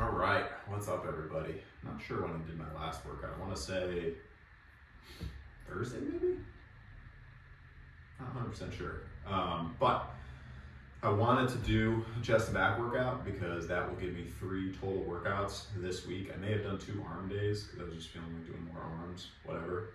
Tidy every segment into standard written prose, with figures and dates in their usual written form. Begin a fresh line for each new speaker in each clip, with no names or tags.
All right, what's up, everybody? Not sure when I did my last workout. I want to say Thursday, maybe? Not 100% sure. But I wanted to do a chest and back workout because that will give me 3 total workouts this week. I may have done 2 arm days because I was just feeling like doing more arms, whatever.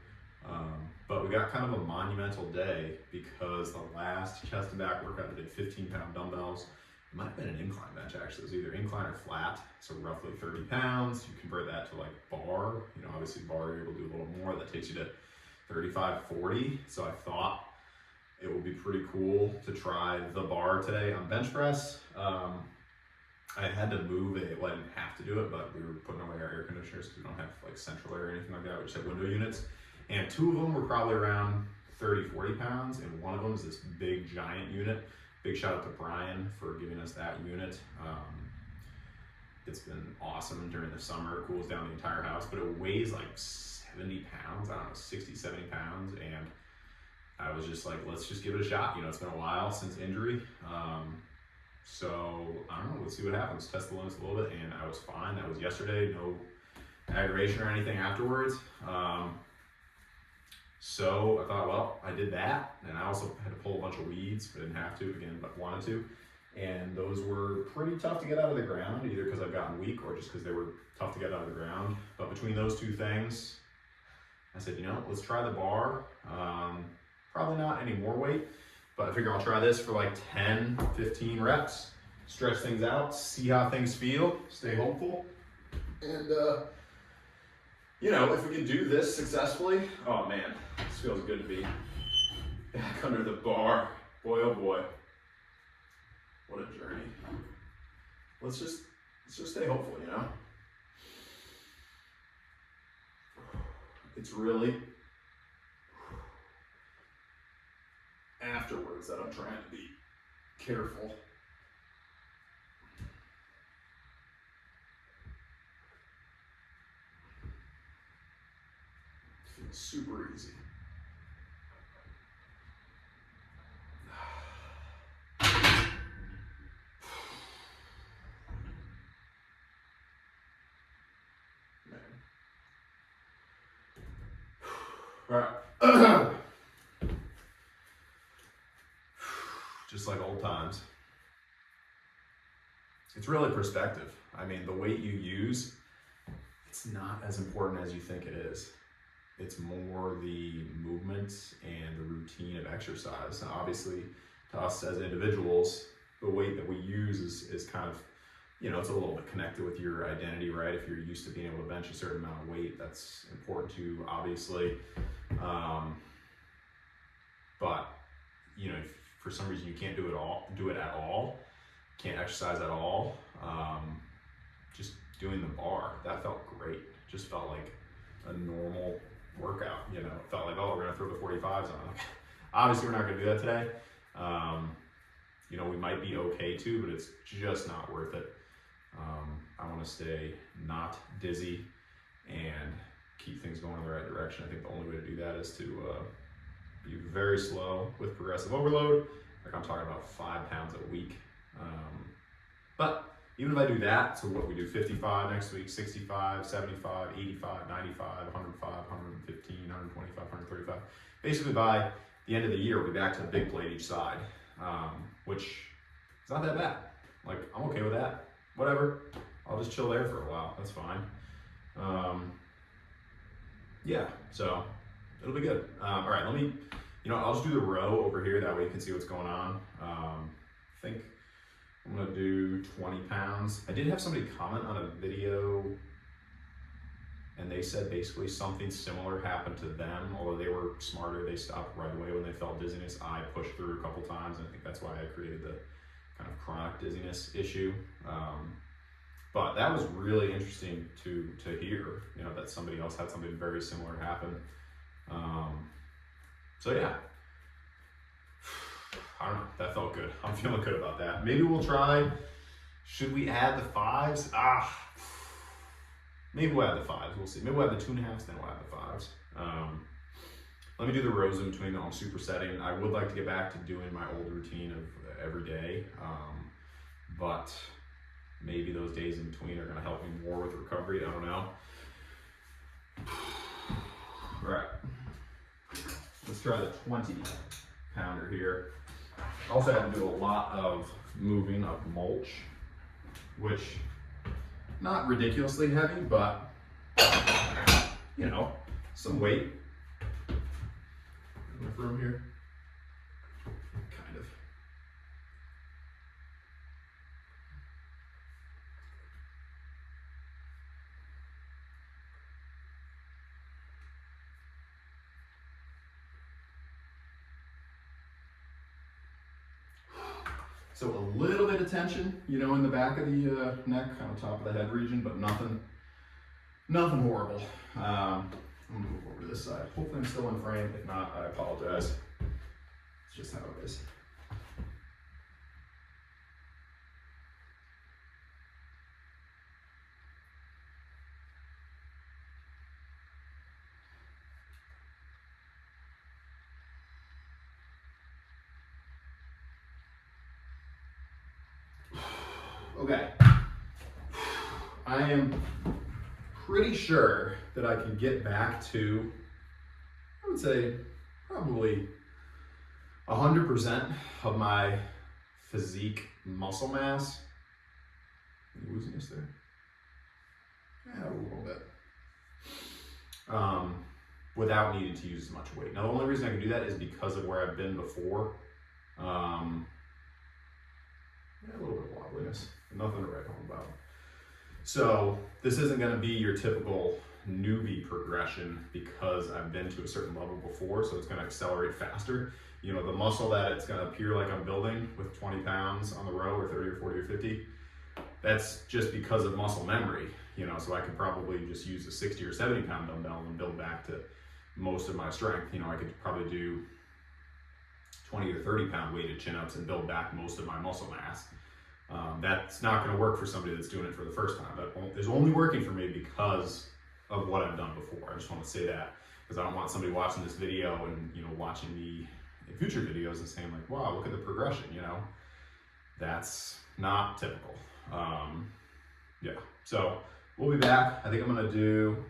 But we got kind of a monumental day because the last chest and back workout I did 15-pound dumbbells. It might have been an incline bench actually. It was either incline or flat, so roughly 30 pounds. You convert that to like bar. You know, obviously bar you're able to do a little more. That takes you to 35, 40. So I thought it would be pretty cool to try the bar today on bench press. I had to move it. Well, I didn't have to do it, but we were putting away our air conditioners because we don't have like central air or anything like that. We just have window units. And 2 of them were probably around 30, 40 pounds. And one of them is this big giant unit. Big shout out to Brian for giving us that unit. It's been awesome during the summer. It cools down the entire house, but it weighs like 70 pounds. I don't know, 60, 70 pounds. And I was just like, let's just give it a shot. You know, it's been a while since injury. So I don't know, let's see what happens. Test the limits a little bit, and I was fine. That was yesterday, no aggravation or anything afterwards. So I thought, well, I did that, and I also had to pull a bunch of weeds. I didn't have to, again, but wanted to. And those were pretty tough to get out of the ground, either because I've gotten weak or just because they were tough to get out of the ground. But between those 2 things, I said, you know, let's try the bar. Probably not any more weight, but I figure I'll try this for like 10, 15 reps, stretch things out, see how things feel, stay hopeful. And, you know, if we can do this successfully, oh man, this feels good to be back under the bar. Boy, oh boy, what a journey. Let's just stay hopeful, you know? It's really afterwards that I'm trying to be careful. Feels super easy. Man. All right. Just like old times. It's really perspective. I mean, the weight you use, it's not as important as you think it is. It's more the movement and the routine of exercise. Now, obviously, to us as individuals, the weight that we use is kind of, you know, it's a little bit connected with your identity, right? If you're used to being able to bench a certain amount of weight, that's important to you, obviously. But, you know, if for some reason you can't do it at all, can't exercise at all, just doing the bar, that felt great. Just felt like a normal workout, you know. It felt like, oh, we're gonna throw the 45s on. Obviously we're not gonna do that today. You know, we might be okay too, but it's just not worth it. I wanna stay not dizzy and keep things going in the right direction. I think the only way to do that is to be very slow with progressive overload. Like I'm talking about 5 pounds a week. But even if I do that, so what we do 55 next week, 65, 75, 85, 95, 105, 115, 125, 135. Basically by the end of the year, we'll be back to the big plate each side, which is not that bad. Like, I'm okay with that. Whatever, I'll just chill there for a while, that's fine. Yeah, so it'll be good. All right, let me, you know, I'll just do the row over here, that way you can see what's going on. I think I'm gonna do 20 pounds. I did have somebody comment on a video and they said basically something similar happened to them, although they were smarter, they stopped right away when they felt dizziness. I pushed through a couple times, and I think that's why I created the kind of chronic dizziness issue. But that was really interesting to hear, you know, that somebody else had something very similar happen. So yeah, I don't know, that felt good. I'm feeling good about that. Maybe we'll try, should we add the 5s? Maybe we'll add the 5s, we'll see. Maybe we'll add the 2.5s, then we'll add the 5s. Let me do the rows in between on supersetting. I would like to get back to doing my old routine of every day, but maybe those days in between are gonna help me more with recovery, I don't know. All right, let's try the 20 pounder here. Also have to do a lot of moving of mulch, which not ridiculously heavy, but you know, some weight. Enough room here? Kind of. So a little bit of tension, you know, in the back of the neck, kind of top of the head region, but nothing horrible. I'm gonna move over to this side. Hopefully I'm still in frame. If not, I apologize. It's just how it is. Okay. I am pretty sure that I can get back to, I would say, probably 100% of my physique muscle mass. Any looseness there? Yeah, a little bit. Without needing to use as much weight. Now, the only reason I can do that is because of where I've been before. Yeah, a little bit of wobbliness, nothing to write home about. So this isn't going to be your typical newbie progression because I've been to a certain level before, so it's going to accelerate faster. You know, the muscle that it's going to appear like I'm building with 20 pounds on the row or 30 or 40 or 50, that's just because of muscle memory, you know, so I could probably just use a 60 or 70 pound dumbbell and build back to most of my strength. You know, I could probably do 20 or 30 pound weighted chin-ups and build back most of my muscle mass. That's not going to work for somebody that's doing it for the first time. That is only working for me because of what I've done before. I just want to say that because I don't want somebody watching this video and, you know, watching me in future videos and saying like, wow, look at the progression, you know. That's not typical. Yeah, so we'll be back. I think I'm going to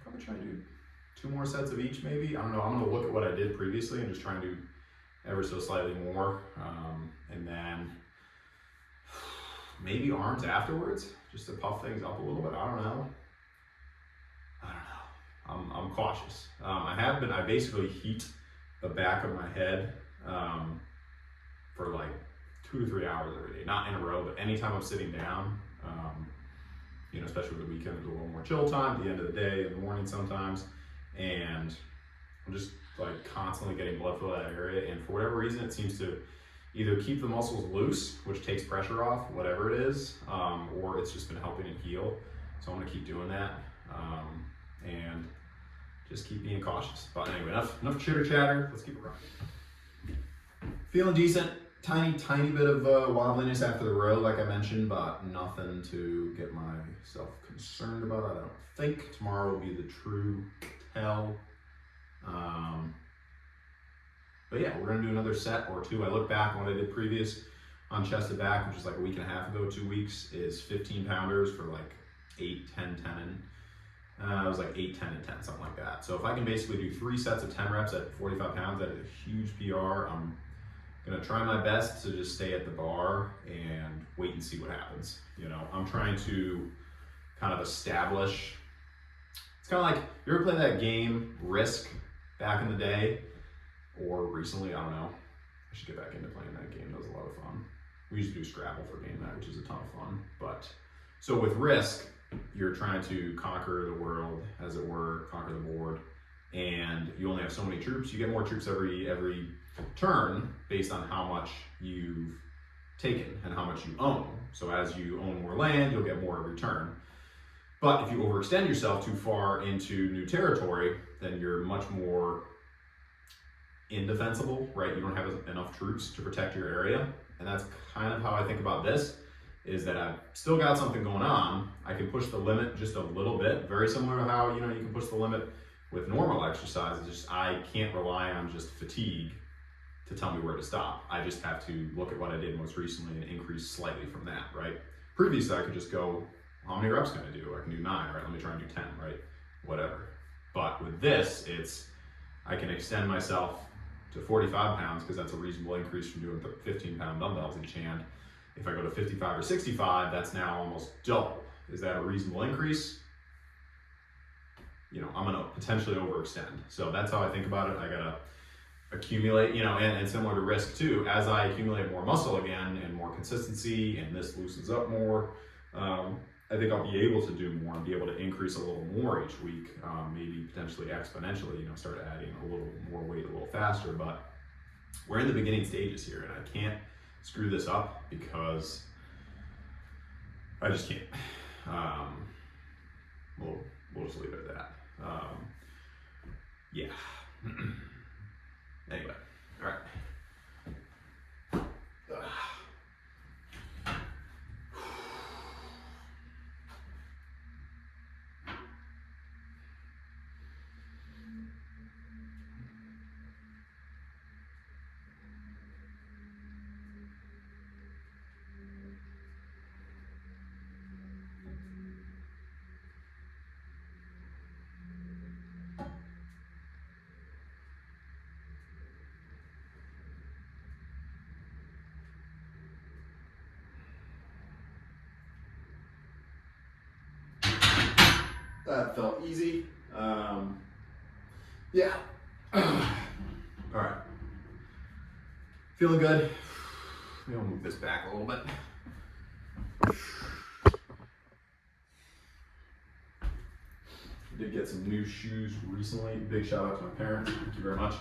probably try and do 2 more sets of each maybe. I don't know. I'm going to look at what I did previously and just try and do ever so slightly more. And then maybe arms afterwards, just to puff things up a little bit. I don't know. I'm cautious. I basically heat the back of my head for like 2 to 3 hours every day. Not in a row, but anytime I'm sitting down, you know, especially with the weekend, there's a little more chill time, the end of the day, in the morning sometimes. And I'm just like constantly getting blood flow to that area. And for whatever reason, it seems to either keep the muscles loose, which takes pressure off, whatever it is, or it's just been helping it heal. So I'm gonna keep doing that and just keep being cautious. But anyway, enough chitter chatter. Let's keep it rocking. Feeling decent. Tiny bit of wobbliness after the row, like I mentioned, but nothing to get myself concerned about, I don't think. Tomorrow will be the true tell. But yeah, we're gonna do another set or 2. I look back on what I did previous on chest to back, which is like a week and a half ago, 2 weeks, is 15 pounders for like 8, 10, 10, and it was like 8, 10, and 10, something like that. So if I can basically do 3 sets of 10 reps at 45 pounds, that is a huge PR. I'm gonna try my best to just stay at the bar and wait and see what happens. You know, I'm trying to kind of establish, it's kind of like, you ever play that game Risk back in the day or recently? I don't know. I should get back into playing that game. That was a lot of fun. We used to do Scrabble for game night, which is a ton of fun. But so with Risk, you're trying to conquer the world, as it were, conquer the board, and you only have so many troops. You get more troops every turn based on how much you've taken and how much you own. So as you own more land, you'll get more every turn. But if you overextend yourself too far into new territory, then you're much more indefensible, right? You don't have enough troops to protect your area. And that's kind of how I think about this, is that I've still got something going on. I can push the limit just a little bit, very similar to how, you know, you can push the limit with normal exercise. It's just I can't rely on just fatigue to tell me where to stop. I just have to look at what I did most recently and increase slightly from that, right? Previously, I could just go, how many reps can I do? I can do 9, right? Let me try and do 10, right? Whatever. But with this, I can extend myself to 45 pounds because that's a reasonable increase from doing 15-pound dumbbells each hand. If I go to 55 or 65, that's now almost double. Is that a reasonable increase? You know, I'm gonna potentially overextend. So that's how I think about it. I gotta accumulate, you know, and similar to risk too, as I accumulate more muscle again and more consistency and this loosens up more, I think I'll be able to do more and be able to increase a little more each week, maybe potentially exponentially, you know, start adding a little more weight a little faster. But we're in the beginning stages here and I can't screw this up because I just can't. We'll just leave it at that. Yeah. Anyway, all right. That felt easy. Yeah. All right. Feeling good. Maybe I'll move this back a little bit. I did get some new shoes recently. Big shout out to my parents. Thank you very much. I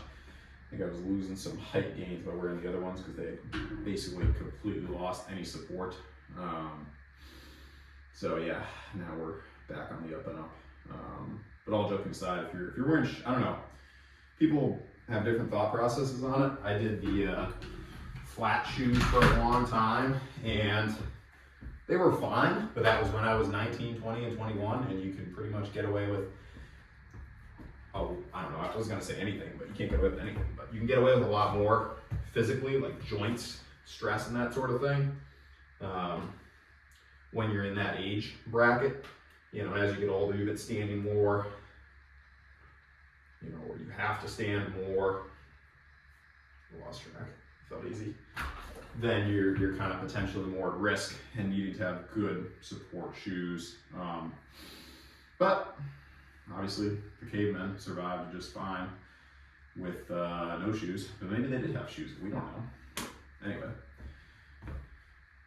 think I was losing some height gains by wearing the other ones because they basically completely lost any support. So yeah, now we're back on the up and up. But all joking aside, if you're wearing, I don't know, people have different thought processes on it. I did the flat shoes for a long time and they were fine, but that was when I was 19, 20, and 21, and you can pretty much get away with, oh, I don't know, I was gonna say anything, but you can't get away with anything, but you can get away with a lot more physically, like joints, stress, and that sort of thing, when you're in that age bracket. You know, as you get older, you get standing more, you know, or you have to stand more. I lost track, felt easy. Then you're kind of potentially more at risk and needing to have good support shoes. But obviously the cavemen survived just fine with no shoes, but maybe they did have shoes, we don't know. Anyway,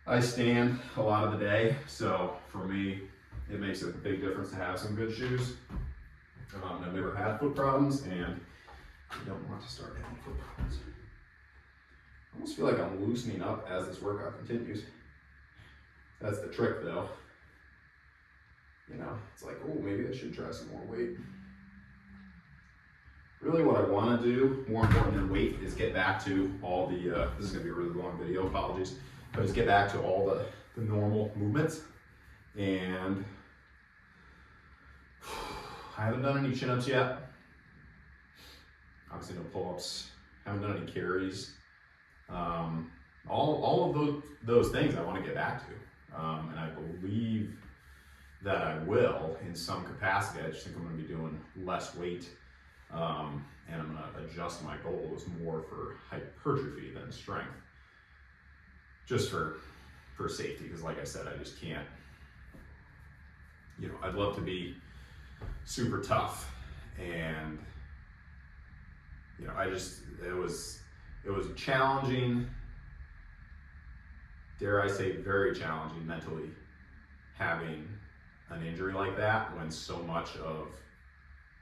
I stand a lot of the day, so for me, it makes a big difference to have some good shoes. I've never had foot problems, and I don't want to start having foot problems. I almost feel like I'm loosening up as this workout continues. That's the trick, though. You know, it's like, oh, maybe I should try some more weight. Really what I want to do, more important than weight, is get back to all the, this is going to be a really long video, apologies, but is get back to all the normal movements. And I haven't done any chin-ups yet. Obviously no pull-ups. Haven't done any carries. All of those things I want to get back to. And I believe that I will in some capacity. I just think I'm going to be doing less weight. And I'm going to adjust my goals more for hypertrophy than strength. Just for safety, because like I said, I just can't. You know, I'd love to be super tough, and you know, it was challenging, dare I say very challenging mentally, having an injury like that when so much of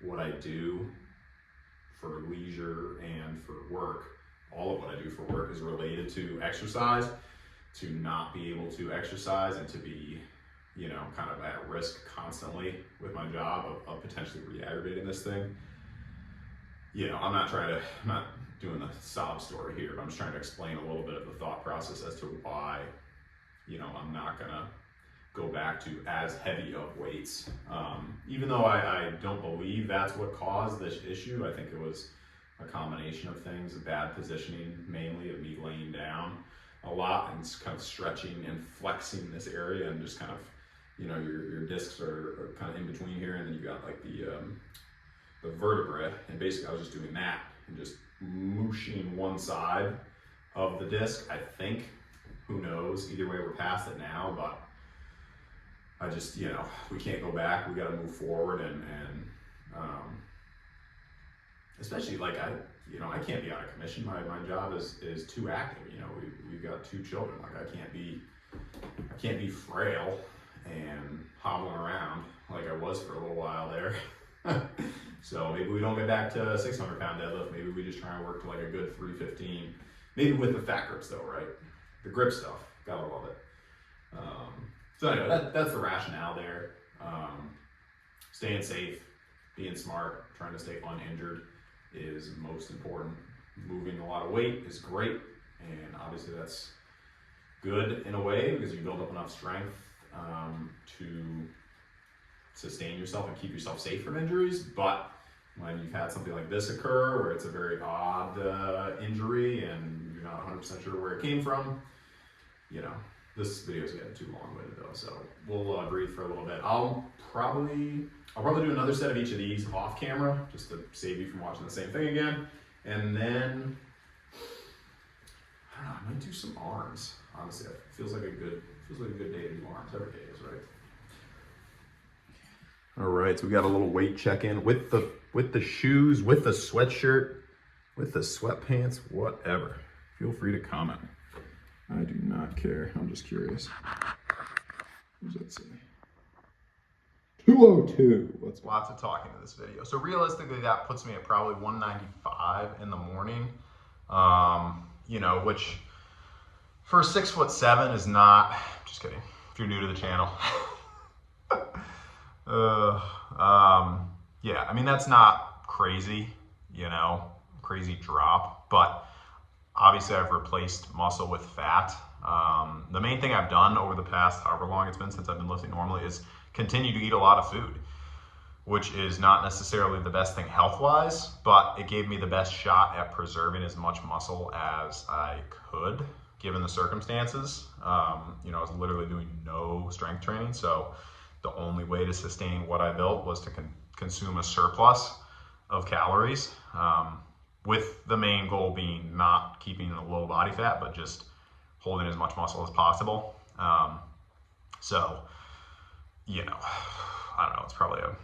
what I do for leisure and for work, all of what I do for work is related to exercise. To not be able to exercise and to be, you know, kind of at risk constantly with my job of potentially re-aggravating this thing. You know, I'm not doing the sob story here, but I'm just trying to explain a little bit of the thought process as to why, you know, I'm not gonna go back to as heavy of weights. Even though I don't believe that's what caused this issue, I think it was a combination of things, a bad positioning, mainly of me laying down a lot and kind of stretching and flexing this area, and just kind of, you know, your discs are kind of in between here, and then you've got like the vertebrae, and basically I was just doing that and just mooshing one side of the disc, I think. Who knows? Either way, we're past it now, but I just, you know, we can't go back. We got to move forward, and especially like I can't be out of commission. My job is too active. You know, we've got 2 children. Like I can't be frail and hobbling around like I was for a little while there. So maybe we don't get back to a 600 pound deadlift. Maybe we just try and work to like a good 315. Maybe with the fat grips though, right? The grip stuff, gotta love it. So anyway, that's the rationale there. Staying safe, being smart, trying to stay uninjured is most important. Moving a lot of weight is great, and obviously that's good in a way because you build up enough strength to sustain yourself and keep yourself safe from injuries. But when you've had something like this occur, where it's a very odd injury and you're not 100% sure where it came from, you know, this video is getting too long-winded though, so we'll breathe for a little bit. I'll probably do another set of each of these off camera, just to save you from watching the same thing again. And then, I don't know, I might do some arms. Honestly, it feels like a good day to do arms. Every day is, right? All right, so we got a little weight check-in with the shoes, with the sweatshirt, with the sweatpants, whatever. Feel free to comment. I do not care. I'm just curious. What does that say? 202. Lots of talking in this video. So realistically, that puts me at probably 195 in the morning. You know, which for 6'7" is not. Just kidding. If you're new to the channel. Yeah, I mean, that's not crazy, you know, crazy drop, but obviously I've replaced muscle with fat. The main thing I've done over the past however long it's been since I've been lifting normally is continue to eat a lot of food, which is not necessarily the best thing health-wise, but it gave me the best shot at preserving as much muscle as I could, given the circumstances. You know, I was literally doing no strength training, so the only way to sustain what I built was to consume a surplus of calories, with the main goal being not keeping a low body fat, but just holding as much muscle as possible. So, you know, I don't know, it's probably a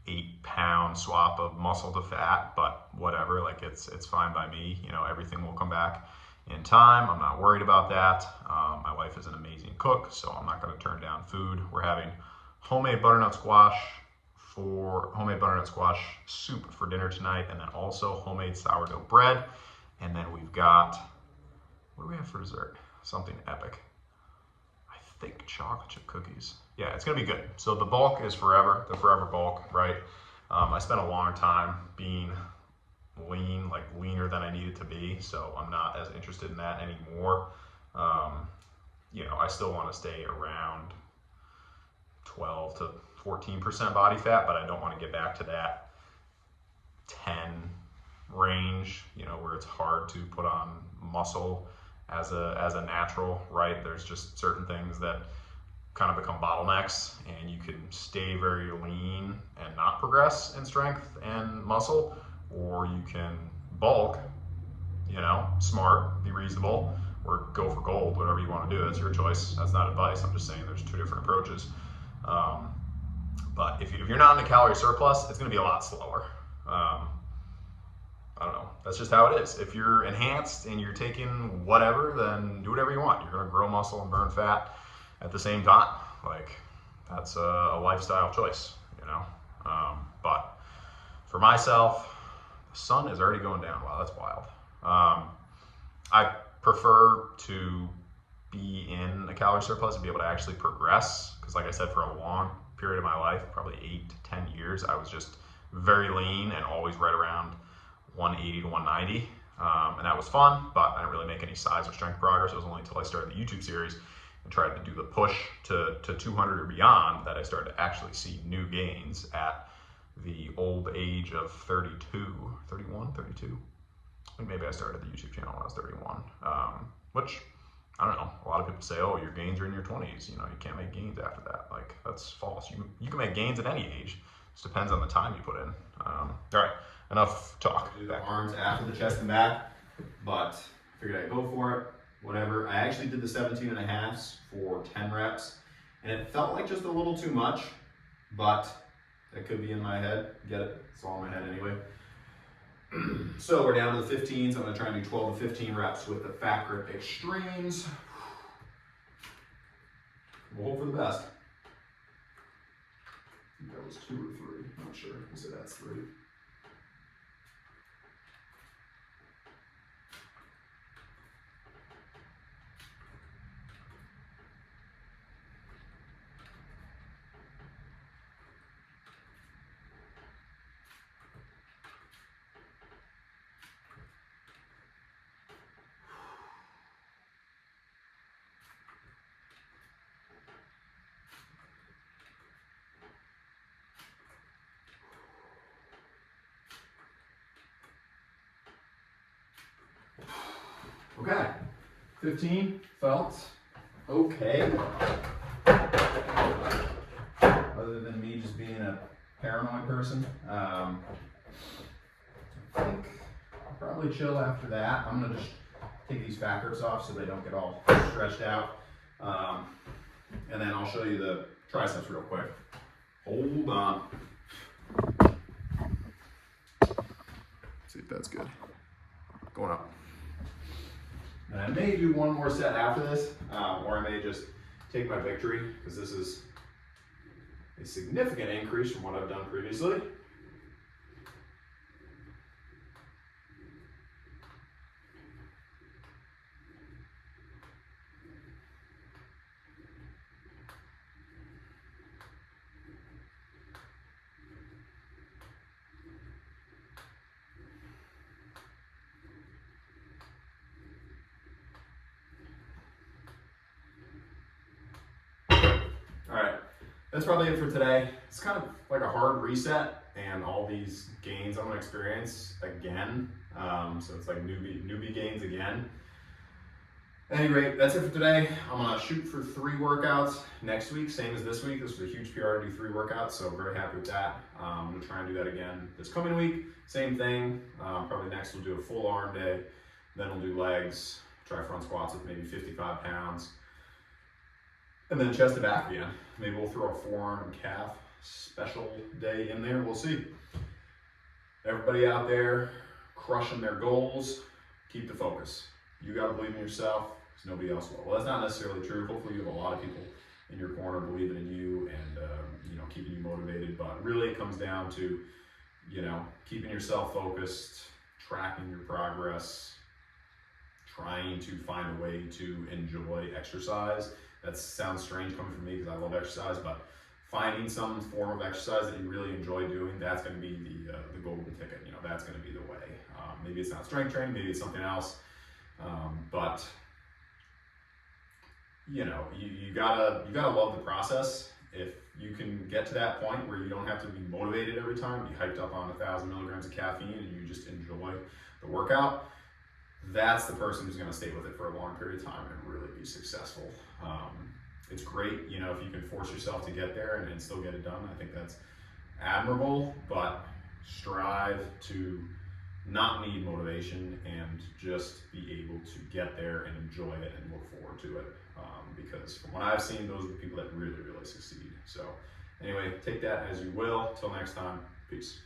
8-pound swap of muscle to fat, but whatever, like it's fine by me. You know, everything will come back in time. I'm not worried about that. My wife is an amazing cook, so I'm not going to turn down food. We're having homemade butternut squash soup for dinner tonight, and then also homemade sourdough bread. And then we've got, what do we have for dessert? Something epic. I think chocolate chip cookies. Yeah, it's gonna be good. So the bulk is forever, the forever bulk, right? I spent a long time being lean, like leaner than I needed to be, so I'm not as interested in that anymore. You know, I still want to stay around 12 to 14% body fat, but I don't want to get back to that 10 range, you know, where it's hard to put on muscle as a natural, right? There's just certain things that kind of become bottlenecks, and you can stay very lean and not progress in strength and muscle, or you can bulk, you know, smart, be reasonable, or go for gold, whatever you want to do. That's your choice. That's not advice. I'm just saying there's 2 different approaches. But if you're not in a calorie surplus, it's going to be a lot slower. I don't know. That's just how it is. If you're enhanced and you're taking whatever, then do whatever you want. You're going to grow muscle and burn fat at the same time. Like, that's a lifestyle choice, you know. But for myself, the sun is already going down. Wow, that's wild. I prefer to be in a calorie surplus and be able to actually progress, because like I said, for a long period of my life, probably 8 to 10 years, I was just very lean and always right around 180 to 190, and that was fun, but I didn't really make any size or strength progress. It was only until I started the YouTube series and tried to do the push to 200 or beyond that I started to actually see new gains at the old age of 32, 31, 32. I think maybe I started the YouTube channel when I was 31, which, I don't know, a lot of people say, oh, your gains are in your 20s, you know, you can't make gains after that. Like, that's false. You can make gains at any age. It just depends on the time you put in. All right, enough talk. I'll do the arms after the chest and back, but I figured I'd go for it, whatever. I actually did the 17.5s for 10 reps, and it felt like just a little too much, but that could be in my head. Get it? It's all in my head anyway. So we're down to the 15s. I'm going to try and do 12 to 15 reps with the fat grip extremes. We'll hope for the best. I think that was 2 or 3. I'm not sure. We'll say that's 3. Okay, 15 felt okay. Other than me just being a paranoid person. I think I'll probably chill after that. I'm gonna just take these fat grips off so they don't get all stretched out. And then I'll show you the triceps real quick. Hold on. See if that's good. Going up. And I may do one more set after this, or I may just take my victory, because this is a significant increase from what I've done previously. That's probably it for today. It's kind of like a hard reset, and all these gains I'm gonna experience again. So it's like newbie gains again. At any rate, that's it for today. I'm gonna shoot for 3 workouts next week, same as this week. This was a huge PR to do 3 workouts, so I'm very happy with that. I'm gonna try and do that again this coming week. Same thing. Probably next we'll do a full arm day, then we'll do legs, try front squats with maybe 55 pounds. And then chest to back again. Maybe we'll throw a forearm and calf special day in there. We'll see. Everybody out there crushing their goals, keep the focus. You got to believe in yourself, because nobody else will. Well, that's not necessarily true. Hopefully you have a lot of people in your corner believing in you and keeping you motivated. But really it comes down to, keeping yourself focused, tracking your progress, trying to find a way to enjoy exercise. That sounds strange coming from me because I love exercise, but finding some form of exercise that you really enjoy doing, that's going to be the golden ticket. That's going to be the way. Maybe it's not strength training, maybe it's something else, but you gotta love the process. If you can get to that point where you don't have to be motivated every time, be hyped up on 1,000 milligrams of caffeine, and you just enjoy the workout, that's the person who's going to stay with it for a long period of time and really be successful. It's great, if you can force yourself to get there and still get it done. I think that's admirable, but strive to not need motivation and just be able to get there and enjoy it and look forward to it. Because from what I've seen, those are the people that really, really succeed. So anyway, take that as you will. Till next time, peace.